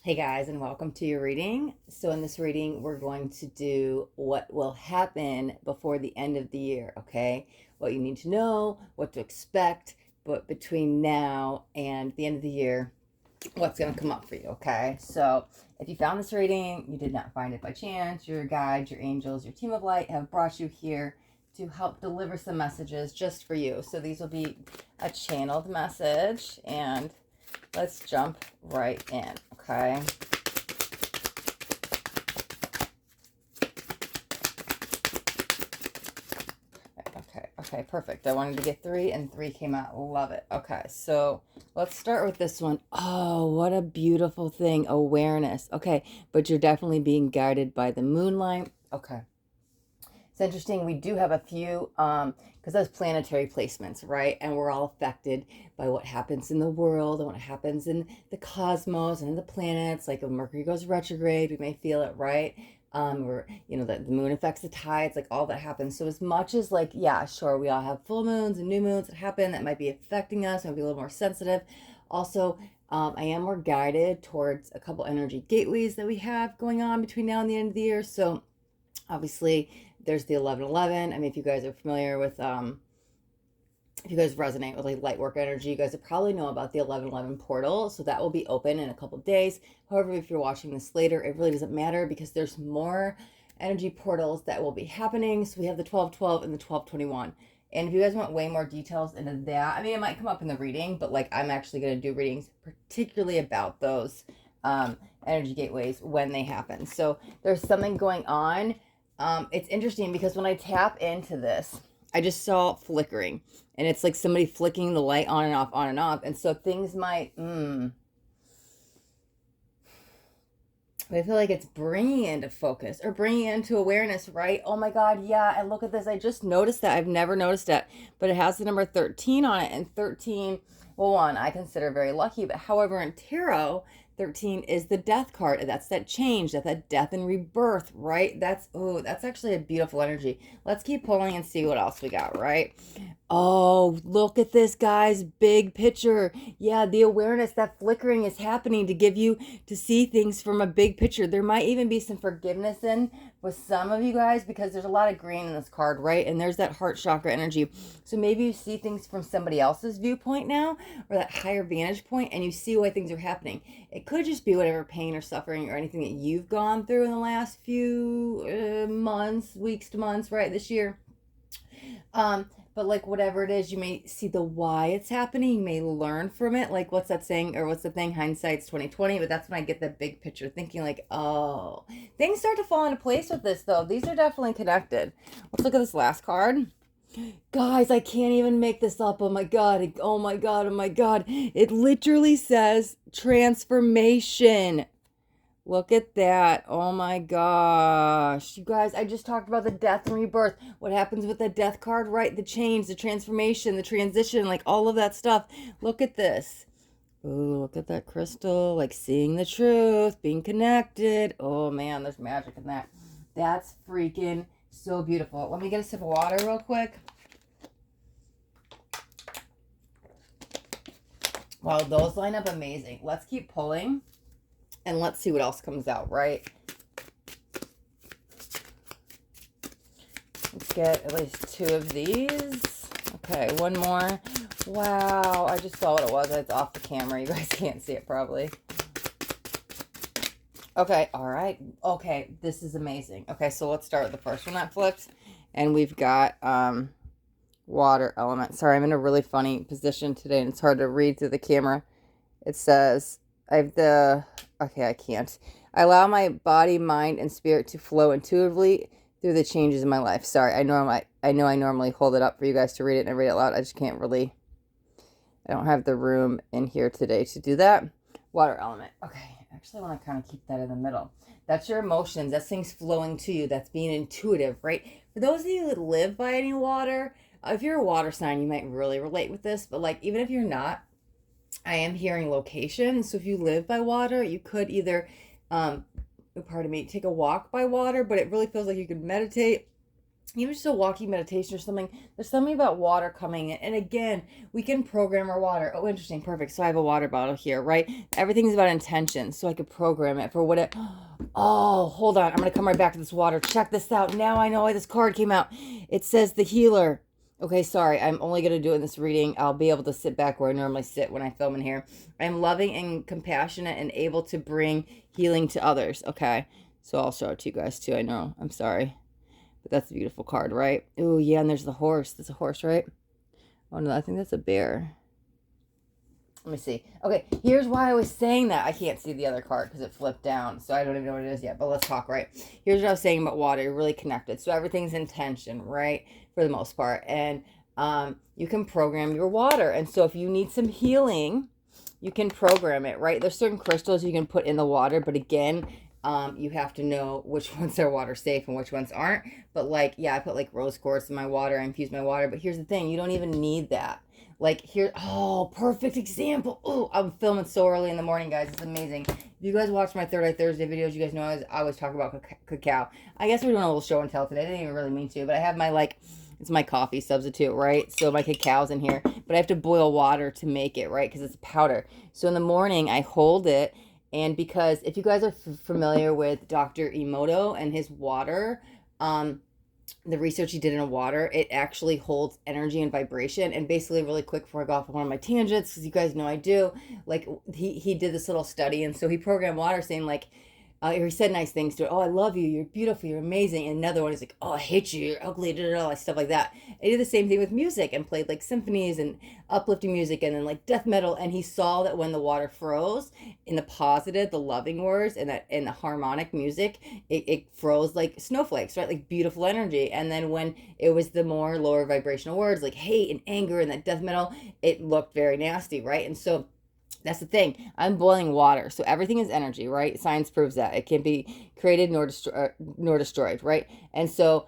Hey guys, and welcome to your reading. So in this reading, we're going to do what will happen before the end of the year, okay? What you need to know, what to expect, but between now and the end of the year, what's going to come up for you, okay? So if you found this reading, you did not find it by chance, your guides, your angels, your team of light have brought you here to help deliver some messages just for you. So these will be a channeled message, and let's jump right in, okay? Okay, perfect. I wanted to get 3 and 3 came out. Love it. Okay, so let's start with this one. Oh, what a beautiful thing. Awareness. Okay, but you're definitely being guided by the moonlight. Okay. It's interesting. We do have a few, because those planetary placements, right? And we're all affected by what happens in the world and what happens in the cosmos and in the planets. Like when Mercury goes retrograde, we may feel it, right? Or, the moon affects the tides, like all that happens. So as much as like, yeah, sure, we all have full moons and new moons that happen that might be affecting us, might be a little more sensitive. Also, I am more guided towards a couple energy gateways that we have going on between now and the end of the year. So obviously there's the 1111. I mean, if you guys are familiar with if you guys resonate with like light work energy, you guys will probably know about the 1111 portal. So that will be open in a couple days. However, if you're watching this later, it really doesn't matter because there's more energy portals that will be happening. So we have the 1212 and the 1221. And if you guys want way more details into that, I mean, it might come up in the reading, but like I'm actually going to do readings particularly about those energy gateways when they happen. So there's something going on. It's interesting because when I tap into this, I just saw flickering, and it's like somebody flicking the light on and off, on and off. And so things might, I feel like it's bringing into focus or bringing into awareness, right? Oh my God, yeah. And look at this. I just noticed that. I've never noticed that, but it has the number 13 on it. And 13, well, one, I consider very lucky. But however, in tarot, 13 is the death card. That's that change, that's that death and rebirth, right? That's actually a beautiful energy. Let's keep pulling and see what else we got, right? Oh, look at this, guys. Big picture. Yeah, the awareness, that flickering is happening to give you to see things from a big picture. There might even be some forgiveness in with some of you guys because there's a lot of green in this card, right? And there's that heart chakra energy. So maybe you see things from somebody else's viewpoint now, or that higher vantage point, and you see why things are happening. It could just be whatever pain or suffering or anything that you've gone through in the last few months, weeks to months, right, this year. But like whatever it is, you may see the why it's happening. You may learn from it. Like what's that saying, or what's the thing? Hindsight's 2020. But that's when I get that big picture thinking, like, oh, things start to fall into place with this though. These are definitely connected. Let's look at this last card. Guys, I can't even make this up. Oh my God. Oh my God. Oh my God. It literally says transformation. Look at that. Oh my gosh. You guys, I just talked about the death and rebirth. What happens with the death card, right? The change, the transformation, the transition, like all of that stuff. Look at this. Ooh, look at that crystal. Like seeing the truth, being connected. Oh man, there's magic in that. That's freaking so beautiful. Let me get a sip of water real quick. Wow, those line up amazing. Let's keep pulling. And let's see what else comes out, right? Let's get at least 2 of these. Okay, one more. Wow, I just saw what it was. It's off the camera. You guys can't see it probably. Okay, all right. Okay, this is amazing. Okay, so let's start with the first one that flipped. And we've got water element. Sorry, I'm in a really funny position today, and it's hard to read through the camera. It says, okay, I can't. I allow my body, mind, and spirit to flow intuitively through the changes in my life. Sorry, I know I normally hold it up for you guys to read it and I read it loud. I just can't really, I don't have the room in here today to do that. Water element. Okay, actually I want to kind of keep that in the middle. That's your emotions. That's things flowing to you. That's being intuitive, right? For those of you that live by any water, if you're a water sign, you might really relate with this. But like, even if you're not, I am hearing location. So if you live by water, you could either, take a walk by water, but it really feels like you could meditate even just a walking meditation or something. There's something about water coming in. And again, we can program our water. Oh, interesting. Perfect. So I have a water bottle here, right? Everything's about intention. So I could program it for what it. Oh, hold on. I'm going to come right back to this water. Check this out. Now I know why this card came out. It says the healer. Okay, sorry. I'm only going to do it in this reading. I'll be able to sit back where I normally sit when I film in here. I'm loving and compassionate and able to bring healing to others. Okay. So I'll show it to you guys too. I know. I'm sorry. But that's a beautiful card, right? Oh, yeah, and there's the horse. That's a horse, right? Oh, no, I think that's a bear. Let me see. Okay, here's why I was saying that. I can't see the other card because it flipped down, so I don't even know what it is yet, but let's talk, right? Here's what I was saying about water. You're really connected. So everything's in tension, right? For the most part. And you can program your water. And so if you need some healing, you can program it, right? There's certain crystals you can put in the water, but again, you have to know which ones are water safe and which ones aren't. But like, yeah, I put like rose quartz in my water. I infuse my water. But here's the thing. You don't even need that. Like here, oh, perfect example. Oh, I'm filming so early in the morning, guys. It's amazing. If you guys watch my Third Eye Thursday videos, you guys know I always talk about cacao. I guess we're doing a little show and tell today. I didn't even really mean to, but I have my like, it's my coffee substitute, right? So my cacao's in here, but I have to boil water to make it, right? Because it's powder. So in the morning, I hold it. And because if you guys are familiar with Dr. Emoto and his water, the research he did in water, it actually holds energy and vibration. And basically, really quick before I go off on one of my tangents, because you guys know I do, like he did this little study, and so he programmed water saying like, he said nice things to it. Oh, I love you. You're beautiful. You're amazing. And another one is like, oh, I hate you. You're ugly. Like stuff like that. And he did the same thing with music and played like symphonies and uplifting music and then like death metal. And he saw that when the water froze in the positive, the loving words and that in the harmonic music, it froze like snowflakes, right? Like beautiful energy. And then when it was the more lower vibrational words like hate and anger and that death metal, it looked very nasty, right? And so that's the thing. I'm boiling water. So everything is energy, right? Science proves that. It can be created nor destroyed, right? And so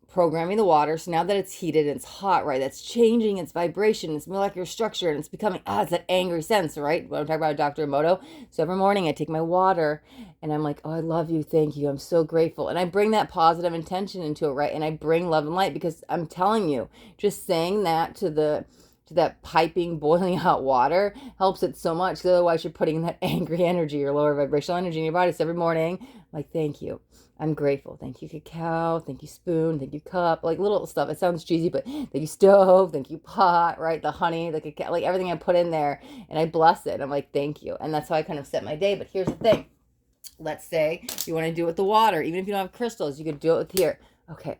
programming the water. So now that it's heated and it's hot, right? That's changing its vibration, its molecular structure, and it's becoming, it's that angry sense, right? What I'm talking about Dr. Emoto. So every morning I take my water and I'm like, oh, I love you. Thank you. I'm so grateful. And I bring that positive intention into it, right? And I bring love and light because I'm telling you, just saying that to that piping, boiling hot water helps it so much. So otherwise, you're putting that angry energy or lower vibrational energy in your body. So every morning, I'm like, thank you. I'm grateful. Thank you, cacao. Thank you, spoon. Thank you, cup. Like little stuff. It sounds cheesy, but thank you, stove. Thank you, pot, right? The honey, the cacao, like everything I put in there. And I bless it. I'm like, thank you. And that's how I kind of set my day. But here's the thing. Let's say you want to do it with the water. Even if you don't have crystals, you could do it with here. Okay.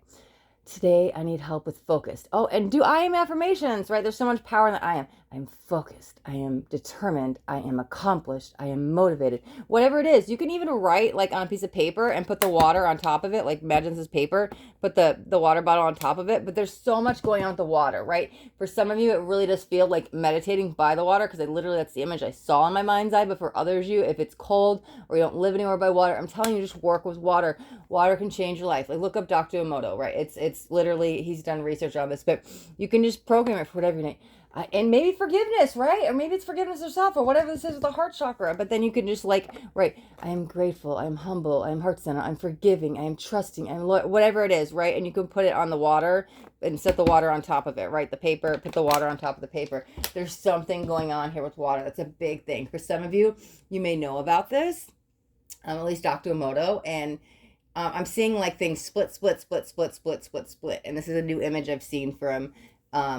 Today, I need help with focused. Oh, and do I am affirmations, right? There's so much power in the I am. I'm focused. I am determined. I am accomplished. I am motivated. Whatever it is, you can even write like on a piece of paper and put the water on top of it. Like imagine this is paper, put the water bottle on top of it. But there's so much going on with the water, right? For some of you, it really does feel like meditating by the water because that's the image I saw in my mind's eye. But for others, if it's cold or you don't live anywhere by water, I'm telling you, just work with water. Water can change your life. Like look up Dr. Emoto, right? It's literally, he's done research on this, but you can just program it for whatever you need. And maybe forgiveness, right? Or maybe it's forgiveness yourself or whatever this is with the heart chakra. But then you can just like, right, I am grateful, I am humble, I am heart centered, I'm forgiving, I am trusting, I'm whatever it is, right? And you can put it on the water and set the water on top of it, right? The paper, put the water on top of the paper. There's something going on here with water. That's a big thing. For some of you, you may know about this, at least Dr. Emoto, and I'm seeing like things split. And this is a new image I've seen from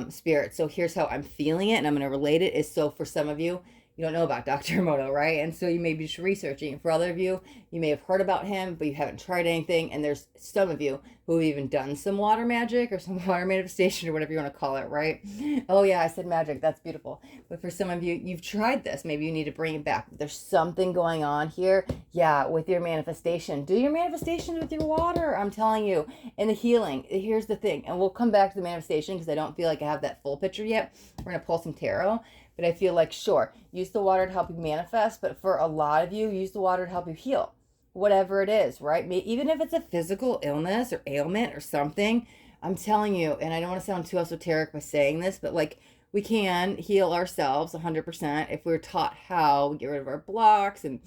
spirit. So here's how I'm feeling it, and I'm going to relate it. Is so for some of you, you don't know about Dr. Emoto, right? And so you may be just researching. For other of you, you may have heard about him, but you haven't tried anything. And there's some of you who have even done some water magic or some water manifestation or whatever you want to call it, right? Oh yeah, I said magic. That's beautiful. But for some of you, you've tried this. Maybe you need to bring it back. There's something going on here. Yeah, with your manifestation. Do your manifestations with your water. I'm telling you. And the healing. Here's the thing. And we'll come back to the manifestation because I don't feel like I have that full picture yet. We're going to pull some tarot. But I feel like, sure, use the water to help you manifest. But for a lot of you, use the water to help you heal. Whatever it is, right? Even if it's a physical illness or ailment or something, I'm telling you, and I don't want to sound too esoteric by saying this, but like we can heal ourselves 100% if we're taught how. We get rid of our blocks and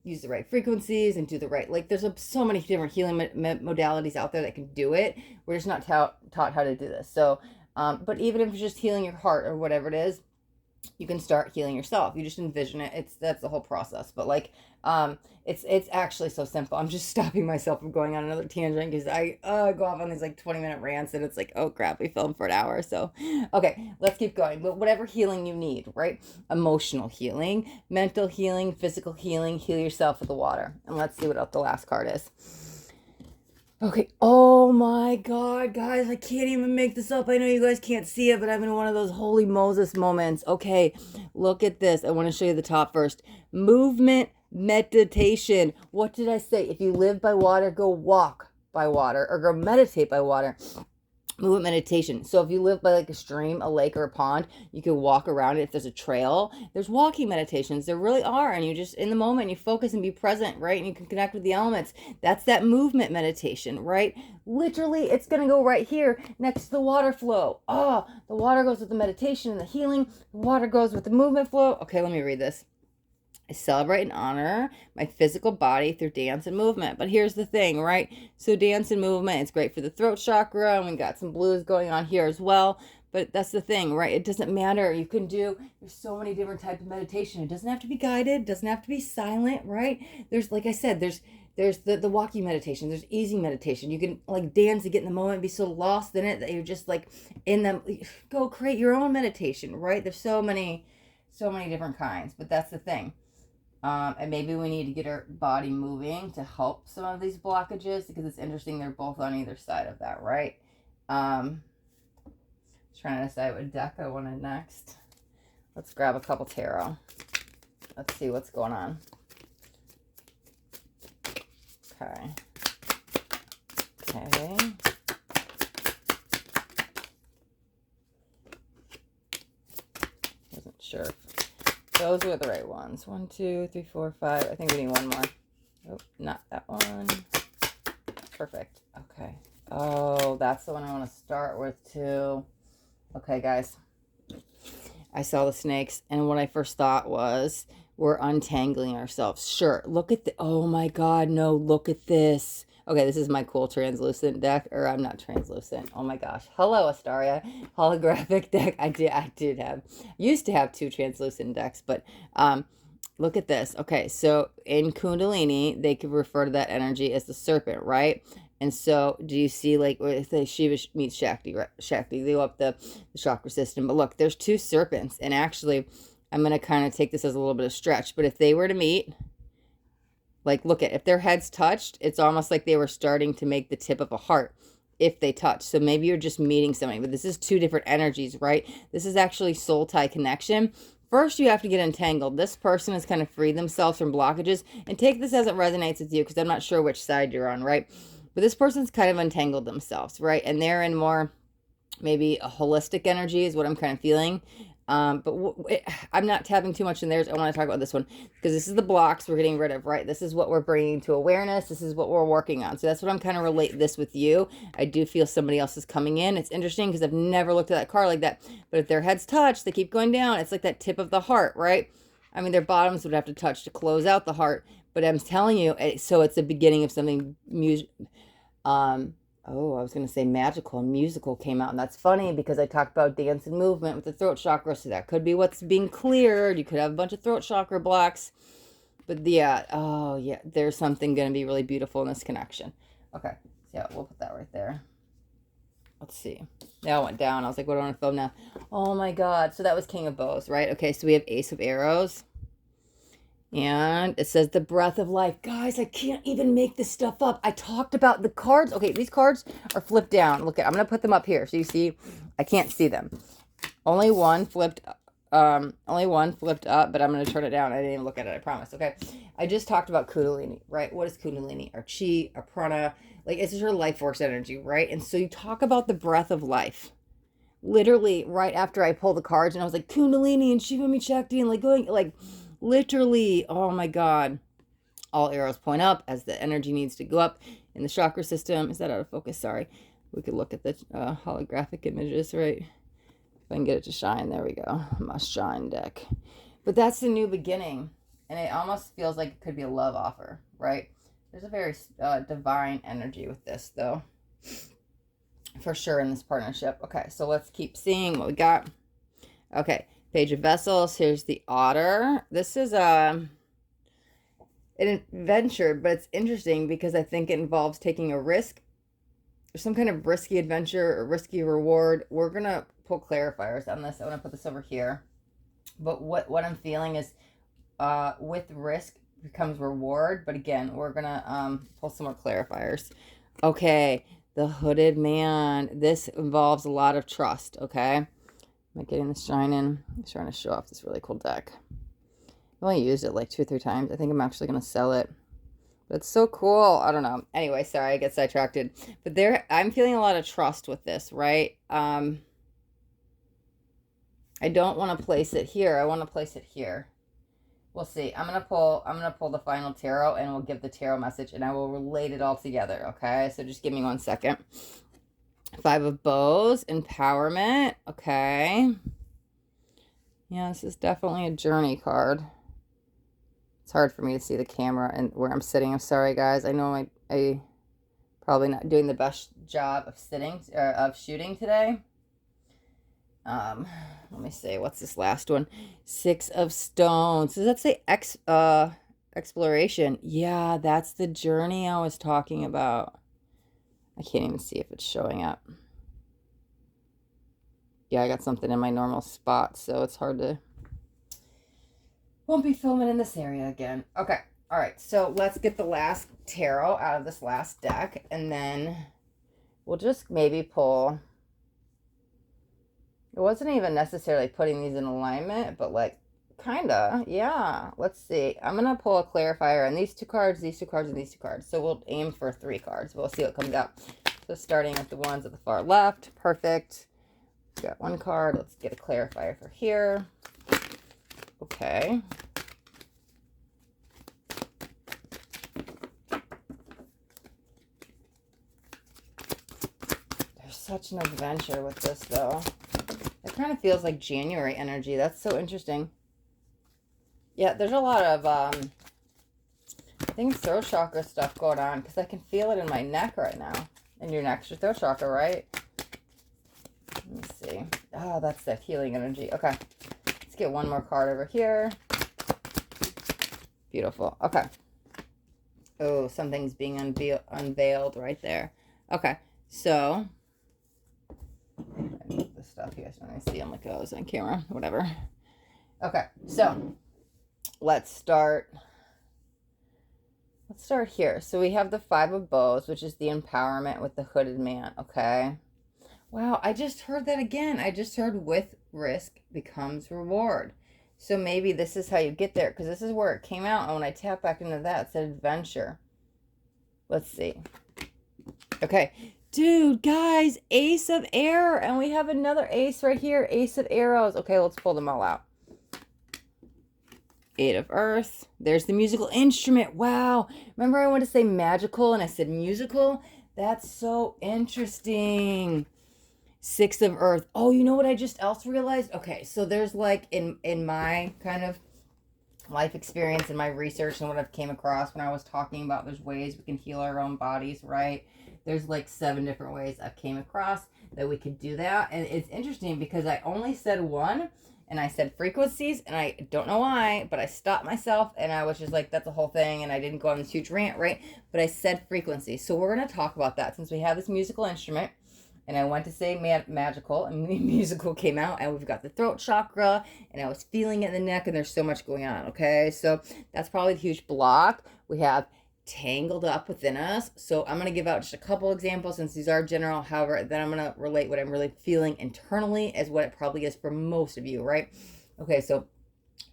use the right frequencies and do the right, like there's so many different healing modalities out there that can do it. We're just not taught how to do this. So but even if it's just healing your heart or whatever it is, you can start healing yourself. You just envision it. That's the whole process. But like it's actually so simple. I'm just stopping myself from going on another tangent because I go off on these like 20-minute rants and it's like, oh crap, we filmed for an hour. So okay, let's keep going. But whatever healing you need, right? Emotional healing, mental healing, physical healing, heal yourself with the water. And let's see what else the last card is. Okay. Oh my God, guys, I can't even make this up. I know you guys can't see it, but I'm in one of those holy Moses moments. Okay, look at this. I want to show you the top first. Movement meditation. What did I say? If you live by water, go walk by water or go meditate by water. Movement meditation. So if you live by like a stream, a lake, or a pond, you can walk around it. If there's a trail, there's walking meditations. There really are. And you just, in the moment, you focus and be present, right? And you can connect with the elements. That's that movement meditation, right? Literally, it's going to go right here next to the water flow. Oh, the water goes with the meditation and the healing. The water goes with the movement flow. Okay, let me read this. I celebrate and honor my physical body through dance and movement. But here's the thing, right? So dance and movement, it's great for the throat chakra. And we got some blues going on here as well. But that's the thing, right? It doesn't matter. You can do, there's so many different types of meditation. It doesn't have to be guided. It doesn't have to be silent, right? There's, like I said, there's the walking meditation. There's easy meditation. You can like dance and get in the moment, be so lost in it that you're just like in them. Go create your own meditation, right? There's so many different kinds. But that's the thing. And maybe we need to get our body moving to help some of these blockages because it's interesting they're both on either side of that, right? Trying to decide what deck I wanted next. Let's grab a couple tarot. Let's see what's going on. Okay. Wasn't sure. Those were the right ones. 1, 2, 3, 4, 5. I think we need one more. Oh, not that one. Perfect. Okay. Oh, that's the one I want to start with too. Okay, guys. I saw the snakes, and what I first thought was we're untangling ourselves. Sure. Look at the. Oh my God. No, look at this. Okay, this is my cool translucent deck, or I'm not translucent. Oh my gosh. Hello, Astaria. Holographic deck. I used to have 2 translucent decks, but look at this. Okay, so in Kundalini, they could refer to that energy as the serpent, right? And so, do you see, like, with the Shiva meets Shakti, right? Shakti, they go up the chakra system. But look, there's 2 serpents, and actually, I'm going to kind of take this as a little bit of stretch, but if they were to meet, like, look at, if their heads touched, it's almost like they were starting to make the tip of a heart if they touch. So maybe you're just meeting somebody, but this is 2 different energies, right? This is actually soul tie connection. First, you have to get entangled. This person has kind of freed themselves from blockages, and take this as it resonates with you because I'm not sure which side you're on, right? But this person's kind of untangled themselves, right? And they're in more maybe a holistic energy is what I'm kind of feeling. But I'm not tapping too much in theirs. I want to talk about this one because this is the blocks we're getting rid of, right? This is what we're bringing to awareness. This is what we're working on. So that's what I'm kind of relate this with you. I do feel somebody else is coming in. It's interesting because I've never looked at that card like that. But if their heads touch, they keep going down. It's like that tip of the heart, right? I mean, their bottoms would have to touch to close out the heart. But I'm telling you, so it's the beginning of something oh, I was going to say magical and musical came out. And that's funny because I talked about dance and movement with the throat chakra. So that could be what's being cleared. You could have a bunch of throat chakra blocks. But yeah, oh yeah, there's something going to be really beautiful in this connection. Okay, so yeah, we'll put that right there. Let's see. Now I went down. I was like, what do I want to film now? Oh my God. So that was King of Bows, right? Okay, so we have Ace of Arrows. And it says the breath of life. Guys, I can't even make this stuff up. I talked about the cards. Okay, these cards are flipped down. Look, I'm going to put them up here. So you see, I can't see them. Only one flipped up, but I'm going to turn it down. I didn't even look at it, I promise. Okay. I just talked about Kundalini, right? What is Kundalini? Our chi, our prana. Like, it's just our life force energy, right? And so you talk about the breath of life. Literally, right after I pulled the cards, and I was like, Kundalini and Shiva meets Shakti, and like going, like, literally, oh my God, all arrows point up as the energy needs to go up in the chakra system. Is that out of focus? Sorry. We could look at the holographic images, right? If I can get it to shine, there we go. Must shine deck. But that's the new beginning. And it almost feels like it could be a love offer, right? There's a very divine energy with this, though. For sure in this partnership. Okay, so let's keep seeing what we got. Okay, Page of Vessels. Here's the Otter. This is an adventure, but it's interesting because I think it involves taking a risk or some kind of risky adventure or risky reward. We're going to pull clarifiers on this. I want to put this over here. But what I'm feeling is with risk becomes reward. But again, we're going to pull some more clarifiers. Okay, the Hooded Man. This involves a lot of trust, okay? Am I getting the shine in? I'm trying to show off this really cool deck. I've only used it like 2 or 3 times. I think I'm actually going to sell it. But it's so cool. I don't know. Anyway, sorry, I get sidetracked. But I'm feeling a lot of trust with this, right? I don't want to place it here. I want to place it here. We'll see. I'm gonna pull the final tarot, and we'll give the tarot message, and I will relate it all together, okay? So just give me 1 second. 5 of Bows, empowerment, okay. Yeah, this is definitely a journey card. It's hard for me to see the camera and where I'm sitting. I'm sorry, guys. I know I probably not doing the best job of shooting today. Let me see. What's this last one? 6 of Stones. Does that say exploration? Yeah, that's the journey I was talking about. I can't even see if it's showing up. Yeah, I got something in my normal spot, so it's hard to... Won't be filming in this area again. Okay. All right. So let's get the last tarot out of this last deck, and then we'll just maybe pull... It wasn't even necessarily putting these in alignment, but like, kinda, yeah. Let's see. I'm gonna pull a clarifier on these 2 cards, these 2 cards, and these 2 cards. So we'll aim for 3 cards. We'll see what comes out. So starting with the ones at the far left. Perfect. Got 1 card. Let's get a clarifier for here. Okay. There's such an adventure with this, though. It kind of feels like January energy. That's so interesting. Yeah, there's a lot of, I think, throat chakra stuff going on, because I can feel it in my neck right now. In your neck, your throat chakra, right? Let me see. Oh, that's that healing energy. Okay. Let's get 1 more card over here. Beautiful. Okay. Oh, something's being unveiled right there. Okay. So... the stuff here so I see them like goes on camera, whatever. Okay, so let's start here. So we have the 5 of Bows, which is the empowerment with the Hooded Man. Okay, wow, I just heard that again. I just heard with risk becomes reward. So maybe this is how you get there, because this is where it came out, and when I tap back into that, it said adventure. Let's see. Okay, dude, guys, Ace of Air, and we have another ace right here, Ace of Arrows. Okay, let's pull them all out. 8 of Earth. There's the musical instrument. Wow. Remember I wanted to say magical, and I said musical? That's so interesting. 6 of Earth. Oh, you know what I just also realized? Okay, so there's like, in my kind of life experience and my research and what I've came across when I was talking about there's ways we can heal our own bodies, right? There's like 7 different ways I've came across that we could do that. And it's interesting because I only said 1, and I said frequencies, and I don't know why, but I stopped myself, and I was just like, that's a whole thing, and I didn't go on this huge rant, right? But I said frequencies. So we're going to talk about that since we have this musical instrument, and I went to say magical, and musical came out, and we've got the throat chakra, and I was feeling it in the neck, and there's so much going on, okay? So that's probably the huge block. We have tangled up within us. So I'm going to give out just a couple examples since these are general. However, then I'm going to relate what I'm really feeling internally as what it probably is for most of you, right? Okay, so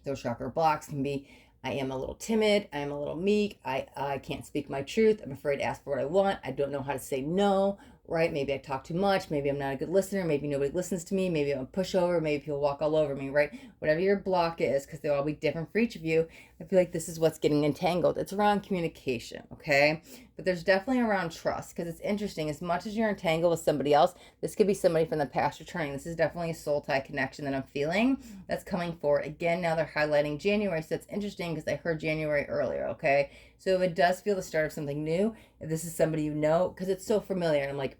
those chakra blocks can be, I am a little timid, I am a little meek, I can't speak my truth, I'm afraid to ask for what I want, I don't know how to say no, right? Maybe I talk too much. Maybe I'm not a good listener. Maybe nobody listens to me. Maybe I'm a pushover. Maybe people walk all over me, right? Whatever your block is, because they'll all be different for each of you. I feel like this is what's getting entangled. It's around communication, okay? But there's definitely around trust, because it's interesting. As much as you're entangled with somebody else, this could be somebody from the past returning. This is definitely a soul tie connection that I'm feeling that's coming forward. Again, now they're highlighting January, so it's interesting because I heard January earlier, okay? So if it does feel the start of something new, if this is somebody you know, because it's so familiar, and I'm like,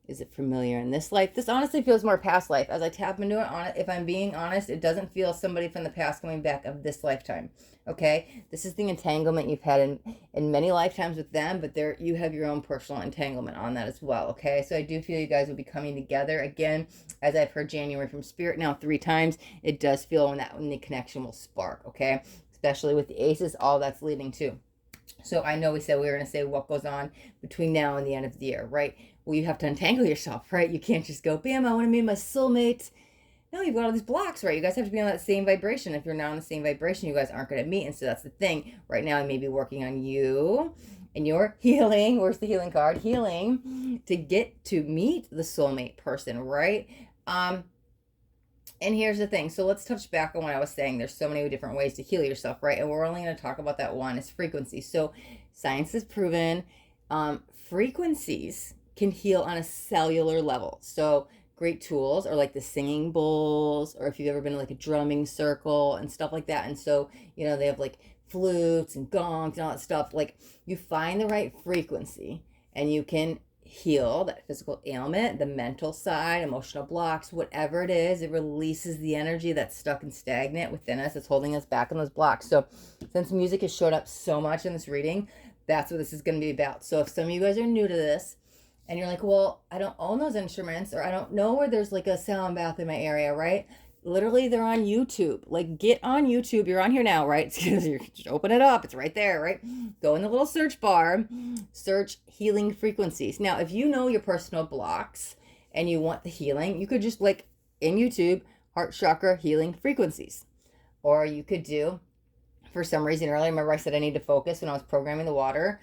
is it familiar in this life? This honestly feels more past life. As I tap into it, on it, if I'm being honest, it doesn't feel somebody from the past coming back of this lifetime. Okay, this is the entanglement you've had in many lifetimes with them, but there you have your own personal entanglement on that as well. Okay, so I do feel you guys will be coming together again, as I've heard January from Spirit now 3 times. It does feel when the connection will spark. Okay, especially with the aces, all that's leading to. So I know we said we were going to say what goes on between now and the end of the year, right? Well, you have to untangle yourself, right? You can't just go, bam, I want to meet my soulmate. No, you've got all these blocks, right? You guys have to be on that same vibration. If you're not on the same vibration, you guys aren't going to meet. And so that's the thing. Right now, I may be working on you and your healing. Where's the healing card? Healing to get to meet the soulmate person, right? And here's the thing. So let's touch back on what I was saying. There's so many different ways to heal yourself, right? And we're only going to talk about that one is frequency. So science has proven frequencies can heal on a cellular level. So great tools are like the singing bowls, or if you've ever been to like a drumming circle and stuff like that. And so, you know, they have like flutes and gongs and all that stuff. Like you find the right frequency and you can heal that physical ailment, the mental side, emotional blocks, whatever it is. It releases the energy that's stuck and stagnant within us. It's holding us back in those blocks. So since music has showed up so much in this reading, that's what this is going to be about. So if some of you guys are new to this and you're like, well, I don't own those instruments, or I don't know where there's like a sound bath in my area, right? Literally, they're on YouTube. Like, get on YouTube. You're on here now, right? You just open it up. It's right there, right? Go in the little search bar, search healing frequencies. Now, if you know your personal blocks and you want the healing, you could just like in YouTube, heart chakra healing frequencies. Or you could do, for some reason earlier, remember I said I need to focus when I was programming the water,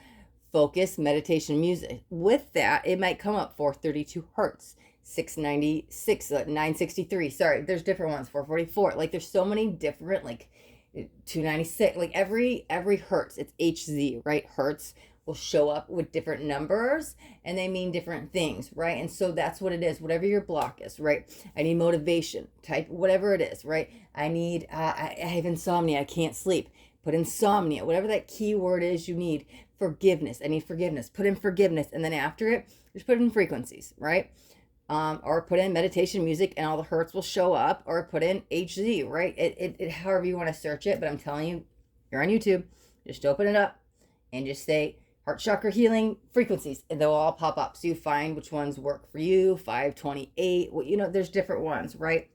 focus meditation music. With that, it might come up 432 hertz. 696, 963, sorry, there's different ones, 444, like there's so many different, like 296, like every hertz, it's HZ, right? Hertz will show up with different numbers and they mean different things, right? And so that's what it is, whatever your block is, right? I need motivation, type whatever it is, right? I need, I have insomnia, I can't sleep, put insomnia, whatever that key word is you need. Forgiveness, I need forgiveness, put in forgiveness, and then after it, just put in frequencies, right? Or put in meditation music and all the hertz will show up, or put in HZ, right? It however you want to search it, but I'm telling you, you're on YouTube, just open it up and just say heart chakra healing frequencies and they'll all pop up. So you find which ones work for you, 528, well, you know, there's different ones, right?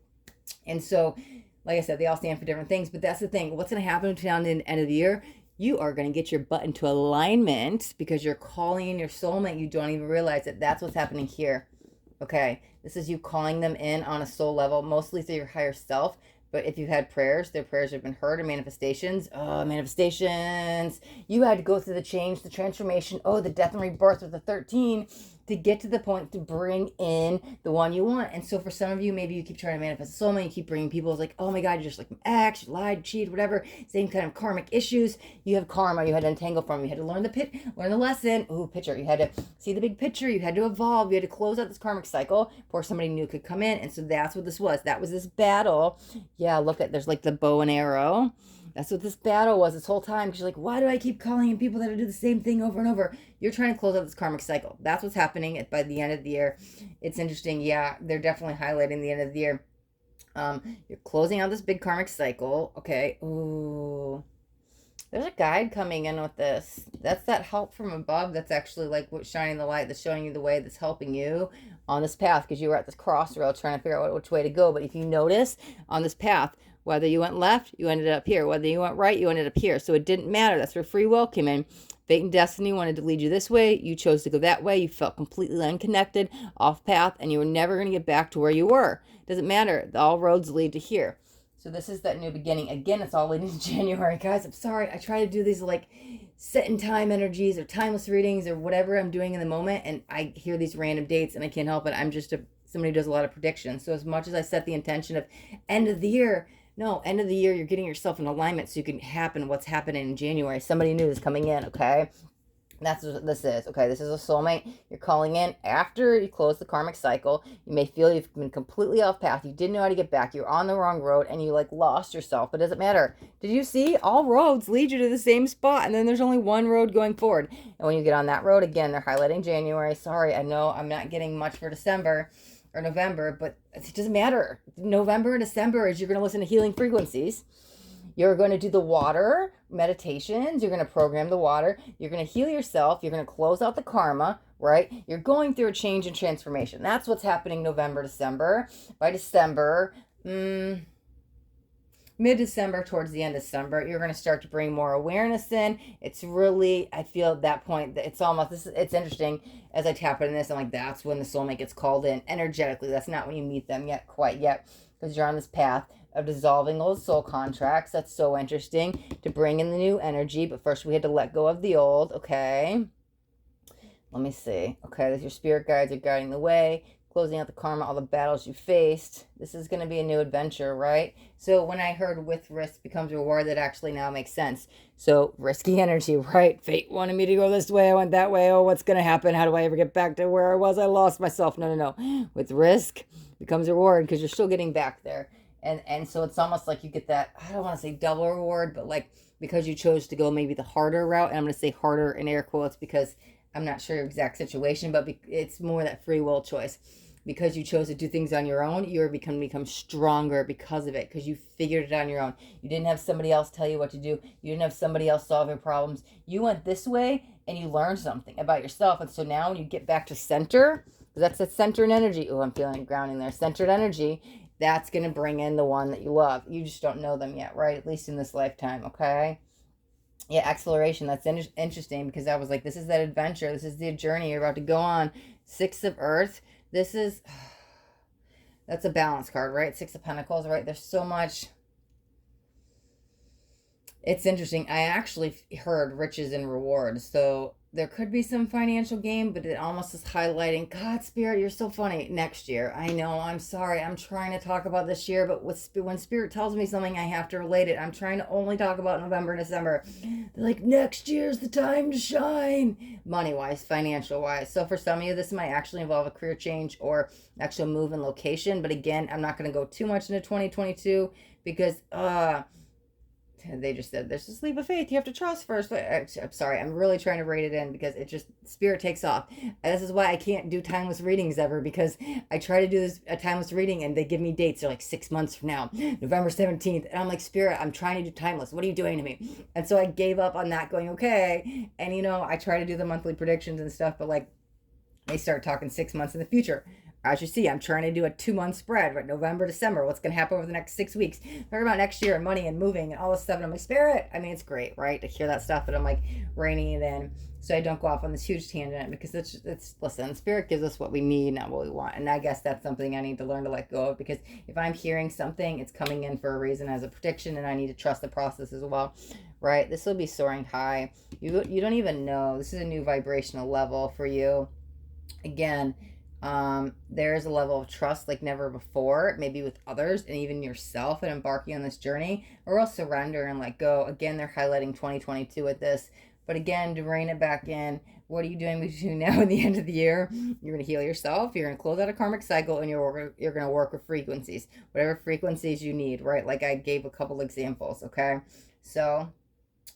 And so, like I said, they all stand for different things, but that's the thing. What's going to happen between now and the end of the year? You are going to get your butt into alignment because you're calling in your soulmate. You don't even realize it. That's what's happening here. Okay, this is you calling them in on a soul level, mostly through your higher self. But if you've had prayers, their prayers have been heard, or manifestations. Oh, manifestations. You had to go through the change, the transformation. Oh, the death and rebirth with the 13 to get to the point to bring in the one you want. And so for some of you, maybe you keep trying to manifest a soulmate. You keep bringing people. It's like, oh my God, you're just like an ex, you lied, cheated, whatever. Same kind of karmic issues. You have karma. You had to untangle from. You had to learn the lesson. Ooh, picture. You had to see the big picture. You had to evolve. You had to close out this karmic cycle before somebody new could come in. And so that's what this was. That was this battle. Yeah, look at, there's like the bow and arrow. That's what this battle was this whole time. Because you're like, why do I keep calling in people that do the same thing over and over? You're trying to close out this karmic cycle. That's what's happening by the end of the year. It's interesting. Yeah, they're definitely highlighting the end of the year. You're closing out this big karmic cycle. Okay. Ooh. There's a guide coming in with this. That's that help from above. That's actually like what's shining the light, that's showing you the way, that's helping you on this path, because you were at this crossroad trying to figure out which way to go. But if you notice on this path, whether you went left, you ended up here. Whether you went right, you ended up here. So it didn't matter. That's where free will came in. Fate and destiny wanted to lead you this way. You chose to go that way. You felt completely unconnected, off path, and you were never going to get back to where you were. It doesn't matter. All roads lead to here. So this is that new beginning. Again, it's all leading to January. Guys, I'm sorry. I try to do these like set in time energies or timeless readings or whatever I'm doing in the moment, and I hear these random dates and I can't help it. I'm just somebody who does a lot of predictions. So as much as I set the intention of end of the year, no, end of the year, you're getting yourself in alignment so you can happen what's happening in January. Somebody new is coming in, okay? That's what this is. Okay, this is a soulmate. You're calling in after you close the karmic cycle. You may feel you've been completely off path. You didn't know how to get back. You're on the wrong road and you like lost yourself. But it doesn't matter. Did you see? All roads lead you to the same spot. And then there's only one road going forward. And when you get on that road, again, they're highlighting January. Sorry, I know I'm not getting much for December or November, but it doesn't matter. November and December is you're going to listen to healing frequencies. You're going to do the water meditations. You're going to program the water. You're going to heal yourself. You're going to close out the karma, right? You're going through a change and transformation. That's what's happening November, December. By December, mid-December, towards the end of December, you're going to start to bring more awareness in. It's really, I feel at that point, that it's almost, it's interesting, as I tap into this, I'm like, that's when the soulmate gets called in energetically. That's not when you meet them yet, quite yet, because you're on this path of dissolving old soul contracts. That's so interesting, to bring in the new energy. But first we had to let go of the old. Okay, let me see. Okay, this your spirit guides are guiding the way, closing out the karma, all the battles you faced. This is going to be a new adventure, right? So when I heard with risk becomes reward, that actually now makes sense. So risky energy, right? Fate wanted me to go this way, I went that way. Oh, what's going to happen? How do I ever get back to where I was? I lost myself. No. With risk becomes reward, because you're still getting back there. And so it's almost like you get that, I don't want to say double reward, but like, because you chose to go maybe the harder route, and I'm going to say harder in air quotes because I'm not sure your exact situation, but it's more that free will choice. Because you chose to do things on your own, you're become stronger because of it, because you figured it on your own. You didn't have somebody else tell you what to do. You didn't have somebody else solve your problems. You went this way and you learned something about yourself. And so now when you get back to center, because that's that centered energy. Oh, I'm feeling grounding there. Centered energy. That's going to bring in the one that you love. You just don't know them yet, right? At least in this lifetime, okay? Yeah, exploration. That's interesting, because I was like, this is that adventure. This is the journey you're about to go on. Six of Earth. This is, that's a balance card, right? Six of Pentacles, right? There's so much. It's interesting. I actually heard riches and rewards. So there could be some financial gain, but it almost is highlighting, God, Spirit, you're so funny. Next year. I know, I'm sorry. I'm trying to talk about this year, but when Spirit tells me something, I have to relate it. I'm trying to only talk about November and December. They're like, next year's the time to shine. Money-wise, financial-wise. So for some of you, this might actually involve a career change or actual move in location. But again, I'm not going to go too much into 2022 because, they just said there's this leap of faith you have to trust first. I'm sorry, I'm really trying to rate it in because it just, Spirit takes off. And this is why I can't do timeless readings ever, because I try to do this a timeless reading and they give me dates. They're like 6 months from now, November 17th, and I'm like, Spirit, I'm trying to do timeless, what are you doing to me? And so I gave up on that, going okay. And I try to do the monthly predictions and stuff, but like they start talking 6 months in the future. As you see, I'm trying to do a 2-month spread, right? November, December. What's going to happen over the next 6 weeks? Talking about next year and money and moving and all this stuff. And I'm like, Spirit. I mean, it's great, right? To hear that stuff, but I'm like reining it in so I don't go off on this huge tangent, because it's listen, Spirit gives us what we need, not what we want. And I guess that's something I need to learn to let go of, because if I'm hearing something, it's coming in for a reason as a prediction, and I need to trust the process as well, right? This will be soaring high. You don't even know. This is a new vibrational level for you. Again, there's a level of trust like never before, maybe with others and even yourself, and embarking on this journey, or else surrender and let go. Again, they're highlighting 2022 with this, but again, to rein it back in, what are you doing between now and the end of the year? You're going to heal yourself, you're going to close out a karmic cycle, and you're going to work with frequencies, whatever frequencies you need, right? Like I gave a couple examples, okay? So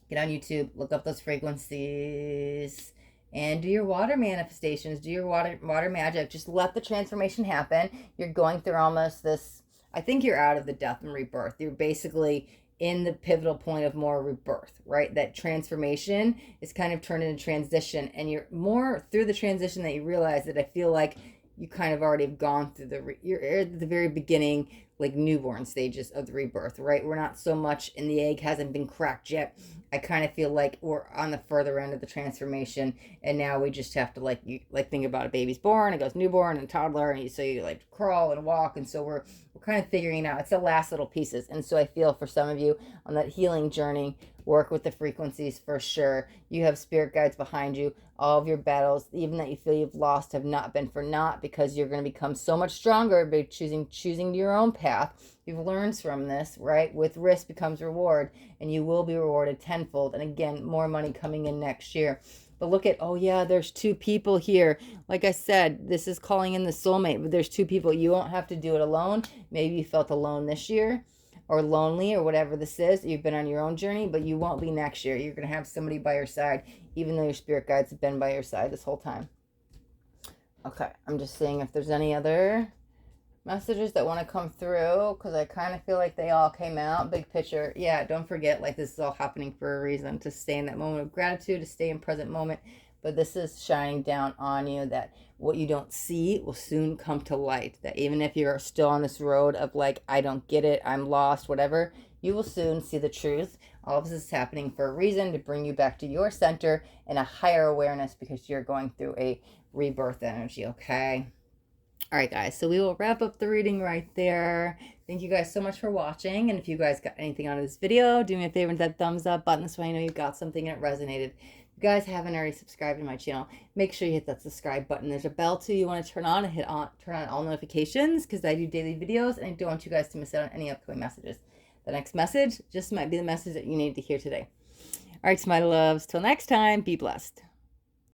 get on YouTube, look up those frequencies, and do your water manifestations, do your water magic. Just let the transformation happen. You're going through almost this, I think you're out of the death and rebirth. You're basically in the pivotal point of more rebirth, right? That transformation is kind of turned into transition, and you're more through the transition that you realize that I feel like you kind of already have gone through you're at the very beginning, like newborn stages of the rebirth, right? We're not so much in the egg hasn't been cracked yet. I kind of feel like we're on the further end of the transformation, and now we just have to think about a baby's born, it goes newborn and toddler, and so you like crawl and walk, and so we're we're kind of figuring it out. It's the last little pieces. And so I feel for some of you on that healing journey, work with the frequencies for sure. You have spirit guides behind you. All of your battles, even that you feel you've lost, have not been for naught, because you're going to become so much stronger by choosing your own path. You've learned from this, right? With risk becomes reward, and you will be rewarded tenfold. And again, more money coming in next year. But look at, oh yeah, there's 2 people here. Like I said, this is calling in the soulmate, but there's 2 people. You won't have to do it alone. Maybe you felt alone this year, or lonely, or whatever this is. You've been on your own journey, but you won't be next year. You're going to have somebody by your side, even though your spirit guides have been by your side this whole time. Okay, I'm just seeing if there's any other messages that want to come through, because I kind of feel like they all came out. Big picture. Yeah, don't forget, like, this is all happening for a reason, to stay in that moment of gratitude, to stay in present moment. But this is shining down on you that what you don't see will soon come to light. That even if you're still on this road of like, I don't get it, I'm lost, whatever, you will soon see the truth. All of this is happening for a reason, to bring you back to your center and a higher awareness, because you're going through a rebirth energy, okay? All right, guys, so we will wrap up the reading right there. Thank you guys so much for watching. And if you guys got anything out of this video, do me a favor and hit that thumbs up button. This way I know you got something and it resonated. If you guys haven't already subscribed to my channel, make sure you hit that subscribe button. There's a bell too you want to turn on, and turn on all notifications, because I do daily videos and I don't want you guys to miss out on any upcoming messages. The next message just might be the message that you need to hear today. All right, my loves, till next time, be blessed.